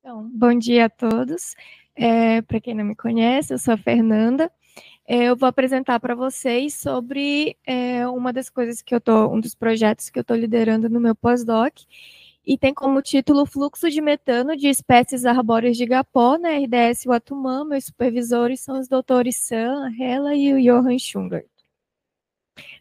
Então, bom dia a todos. Para quem não me conhece, eu sou a Fernanda. Eu vou apresentar para vocês sobre uma das coisas um dos projetos que eu estou liderando no meu pós-doc, e tem como título Fluxo de Metano de Espécies Arbóreas de Igapó, na RDS Uatumã. Meus supervisores são os doutores Sam, Hela e o Johan Schungert.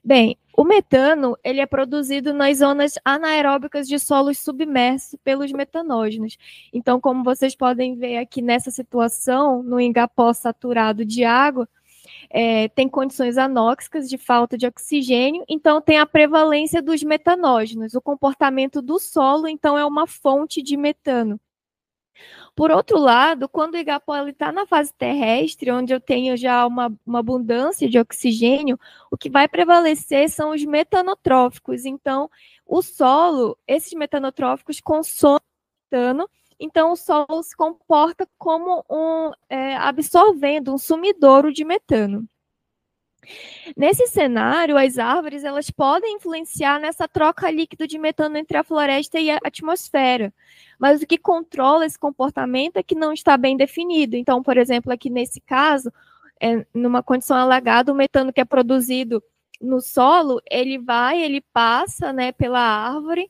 Bem, o metano ele é produzido nas zonas anaeróbicas de solos submersos pelos metanógenos. Então, como vocês podem ver aqui nessa situação, no igapó saturado de água, tem condições anóxicas de falta de oxigênio, então tem a prevalência dos metanógenos. O comportamento do solo, então, é uma fonte de metano. Por outro lado, quando o igapó está na fase terrestre, onde eu tenho já uma abundância de oxigênio, o que vai prevalecer são os metanotróficos. Então, o solo, esses metanotróficos consomem metano, então o solo se comporta como absorvendo um sumidouro de metano. Nesse cenário, as árvores elas podem influenciar nessa troca líquido de metano entre a floresta e a atmosfera, mas o que controla esse comportamento é que não está bem definido. Então, por exemplo, aqui nesse caso, numa condição alagada, o metano que é produzido no solo, ele passa, né, pela árvore,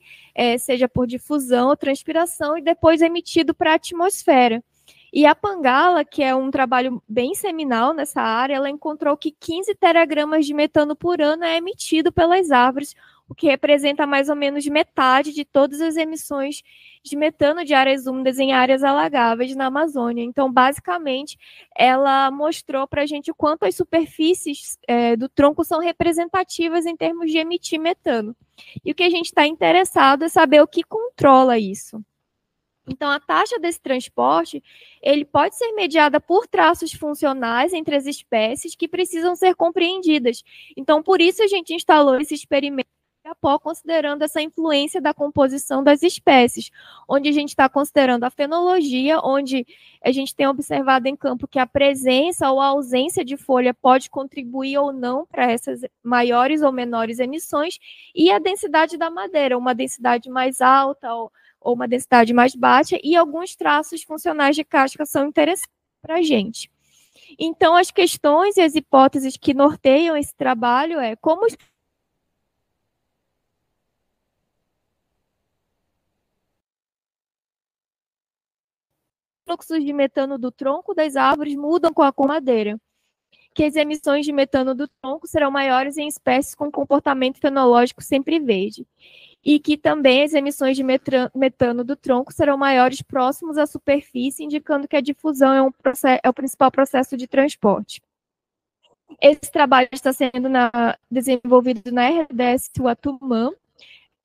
seja por difusão ou transpiração, e depois é emitido para a atmosfera. E a Pangala, que é um trabalho bem seminal nessa área, ela encontrou que 15 teragramas de metano por ano é emitido pelas árvores, o que representa mais ou menos metade de todas as emissões de metano de áreas úmidas em áreas alagáveis na Amazônia. Então, basicamente, ela mostrou para a gente o quanto as superfícies do tronco são representativas em termos de emitir metano. E o que a gente está interessado é saber o que controla isso. Então, a taxa desse transporte, ele pode ser mediada por traços funcionais entre as espécies que precisam ser compreendidas. Então, por isso a gente instalou esse experimento de Igapó, considerando essa influência da composição das espécies, onde a gente está considerando a fenologia, onde a gente tem observado em campo que a presença ou a ausência de folha pode contribuir ou não para essas maiores ou menores emissões, e a densidade da madeira, uma densidade mais alta ou uma densidade mais baixa, e alguns traços funcionais de casca são interessantes para a gente. Então, as questões e as hipóteses que norteiam esse trabalho é como os fluxos de metano do tronco das árvores mudam com a madeira, que as emissões de metano do tronco serão maiores em espécies com comportamento fenológico sempre verde, e que também as emissões de metano do tronco serão maiores próximos à superfície, indicando que a difusão é o principal processo de transporte. Esse trabalho está sendo desenvolvido na RDS Uatumã.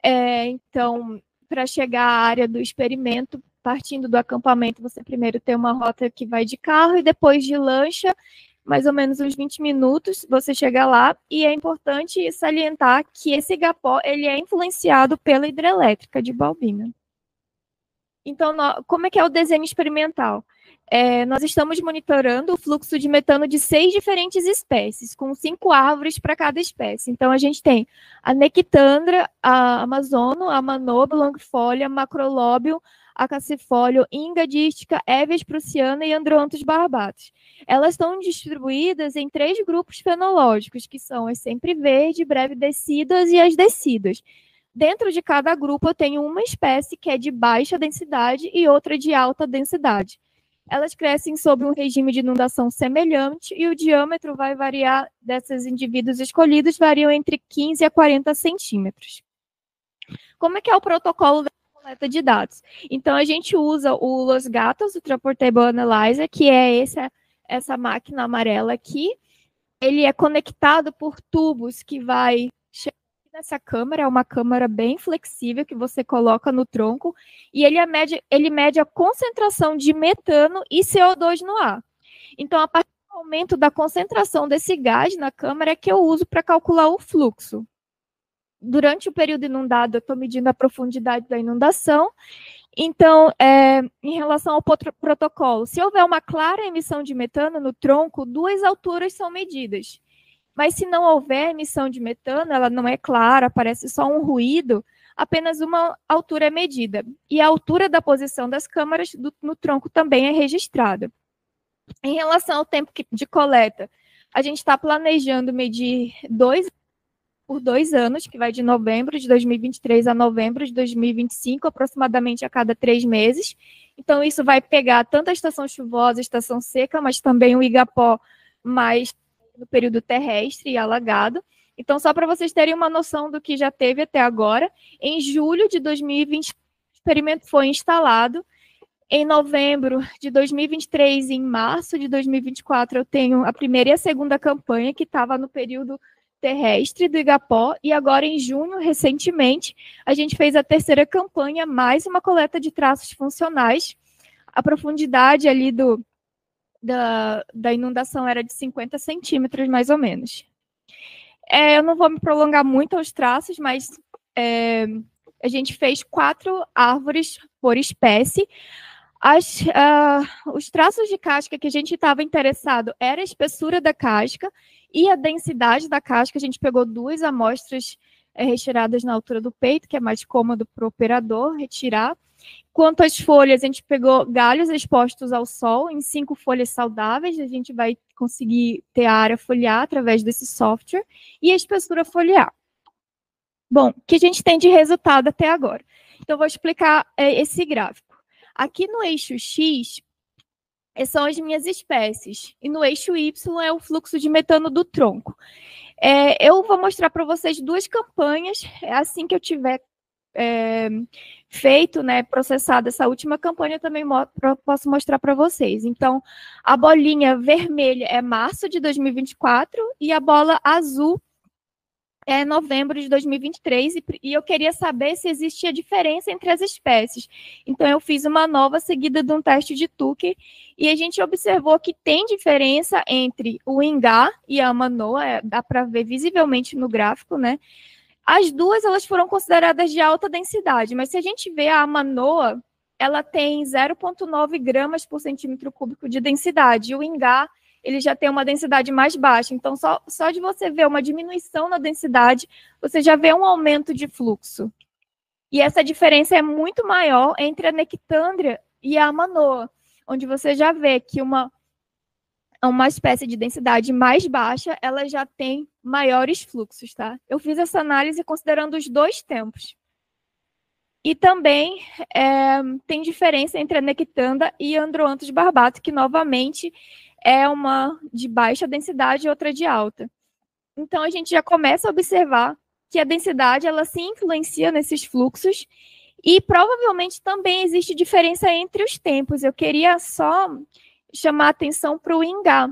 Então, para chegar à área do experimento, partindo do acampamento, você primeiro tem uma rota que vai de carro e depois de lancha, mais ou menos uns 20 minutos, você chega lá, e é importante salientar que esse igapó ele é influenciado pela hidrelétrica de Balbina. Então, como é que é o desenho experimental? Nós estamos monitorando o fluxo de metano de 6 diferentes espécies, com 5 árvores para cada espécie. Então, a gente tem a Nectandra, a Amazono, a Manobo, Longfolia, Macrolóbio, Acacifolio, Inga dística, Heves prussiana e Androntos barbatus. Elas estão distribuídas em 3 grupos fenológicos, que são as sempre verde, breve descidas e as descidas. Dentro de cada grupo, eu tenho uma espécie que é de baixa densidade e outra de alta densidade. Elas crescem sob um regime de inundação semelhante, e o diâmetro vai variar desses indivíduos escolhidos, variam entre 15 a 40 centímetros. Como é que é o protocolo da coleta de dados? Então, a gente usa o Los Gatos, o Transportable Analyzer, que é essa máquina amarela aqui. Ele é conectado por tubos que vai chegar nessa câmara, é uma câmara bem flexível que você coloca no tronco, e ele mede a concentração de metano e CO2 no ar. Então, a partir do aumento da concentração desse gás na câmara é que eu uso para calcular o fluxo. Durante o período inundado, eu estou medindo a profundidade da inundação. Então, em relação ao protocolo, se houver uma clara emissão de metano no tronco, 2 alturas são medidas. Mas se não houver emissão de metano, ela não é clara, aparece só um ruído, apenas uma altura é medida. E a altura da posição das câmaras no tronco também é registrada. Em relação ao tempo de coleta, a gente está planejando medir por 2 anos, que vai de novembro de 2023 a novembro de 2025, aproximadamente a cada 3 meses. Então, isso vai pegar tanto a estação chuvosa, a estação seca, mas também o Igapó mais no período terrestre e alagado. Então, só para vocês terem uma noção do que já teve até agora, em julho de 2020, o experimento foi instalado. Em novembro de 2023 e em março de 2024, eu tenho a primeira e a segunda campanha, que estava no período terrestre do Igapó, e agora em junho, recentemente, a gente fez a terceira campanha, mais uma coleta de traços funcionais. A profundidade ali da inundação era de 50 centímetros, mais ou menos. Eu não vou me prolongar muito aos traços, mas a gente fez 4 árvores por espécie. Os traços de casca que a gente estava interessado era a espessura da casca e a densidade da casca. A gente pegou 2 amostras retiradas na altura do peito, que é mais cômodo para o operador retirar. Quanto às folhas, a gente pegou galhos expostos ao sol em 5 folhas saudáveis. A gente vai conseguir ter a área foliar através desse software e a espessura foliar. Bom, o que a gente tem de resultado até agora? Então, vou explicar esse gráfico. Aqui no eixo X são as minhas espécies, e no eixo Y é o fluxo de metano do tronco. Eu vou mostrar para vocês 2 campanhas, assim que eu tiver feito, né, processado essa última campanha, eu também posso mostrar para vocês. Então, a bolinha vermelha é março de 2024 e a bola azul é novembro de 2023, e eu queria saber se existia diferença entre as espécies. Então, eu fiz uma nova seguida de um teste de Tucker, e a gente observou que tem diferença entre o Ingá e a Manoa, dá para ver visivelmente no gráfico, né? As duas, elas foram consideradas de alta densidade, mas se a gente vê a Manoa, ela tem 0,9 gramas por centímetro cúbico de densidade, e o Ingá, ele já tem uma densidade mais baixa. Então, só de você ver uma diminuição na densidade, você já vê um aumento de fluxo. E essa diferença é muito maior entre a Nectandria e a Manoa, onde você já vê que uma espécie de densidade mais baixa, ela já tem maiores fluxos, tá? Eu fiz essa análise considerando os 2 tempos. E também tem diferença entre a Nectandra e a Androanthus barbato, que novamente é uma de baixa densidade e outra de alta. Então, a gente já começa a observar que a densidade, ela se influencia nesses fluxos, e provavelmente também existe diferença entre os tempos. Eu queria só chamar a atenção para o Ingá,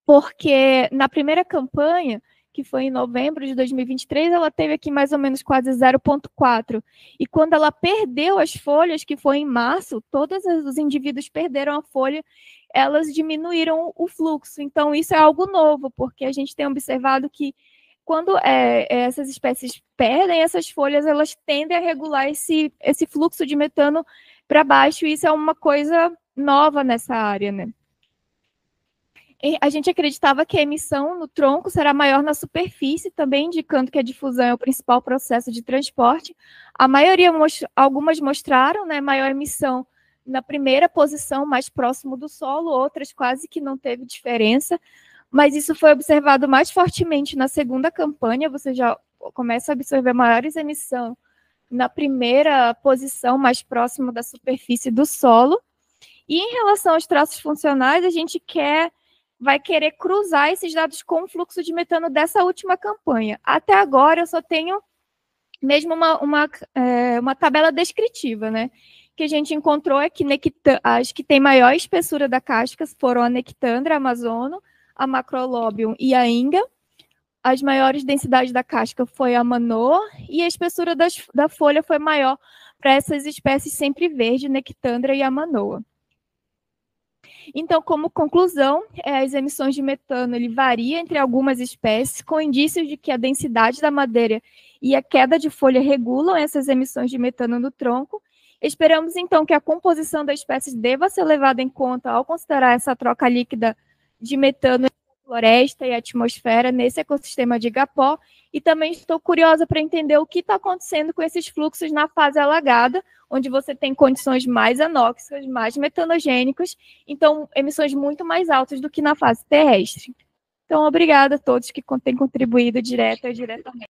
porque na primeira campanha, que foi em novembro de 2023, ela teve aqui mais ou menos quase 0,4. E quando ela perdeu as folhas, que foi em março, todos os indivíduos perderam a folha, elas diminuíram o fluxo. Então, isso é algo novo, porque a gente tem observado que quando essas espécies perdem essas folhas, elas tendem a regular esse fluxo de metano para baixo, e isso é uma coisa nova nessa área, né? A gente acreditava que a emissão no tronco será maior na superfície, também indicando que a difusão é o principal processo de transporte. A maioria, algumas mostraram, né, maior emissão na primeira posição, mais próximo do solo, outras quase que não teve diferença, mas isso foi observado mais fortemente na segunda campanha. Você já começa a observar maiores emissões na primeira posição, mais próximo da superfície do solo. E em relação aos traços funcionais, a gente vai querer cruzar esses dados com o fluxo de metano dessa última campanha. Até agora, eu só tenho mesmo uma tabela descritiva, né? Que a gente encontrou é que as que têm maior espessura da casca foram a Nectandra, a Amazono, a Macrolobium e a Inga. As maiores densidades da casca foi a Manoa, e a espessura da folha foi maior para essas espécies sempre verde, Nectandra e a Manoa. Então, como conclusão, as emissões de metano ele varia entre algumas espécies, com indícios de que a densidade da madeira e a queda de folha regulam essas emissões de metano no tronco. Esperamos, então, que a composição das espécies deva ser levada em conta ao considerar essa troca líquida de metano floresta e atmosfera nesse ecossistema de Igapó, e também estou curiosa para entender o que está acontecendo com esses fluxos na fase alagada, onde você tem condições mais anóxicas, mais metanogênicas, então emissões muito mais altas do que na fase terrestre. Então, obrigada a todos que têm contribuído direta ou diretamente.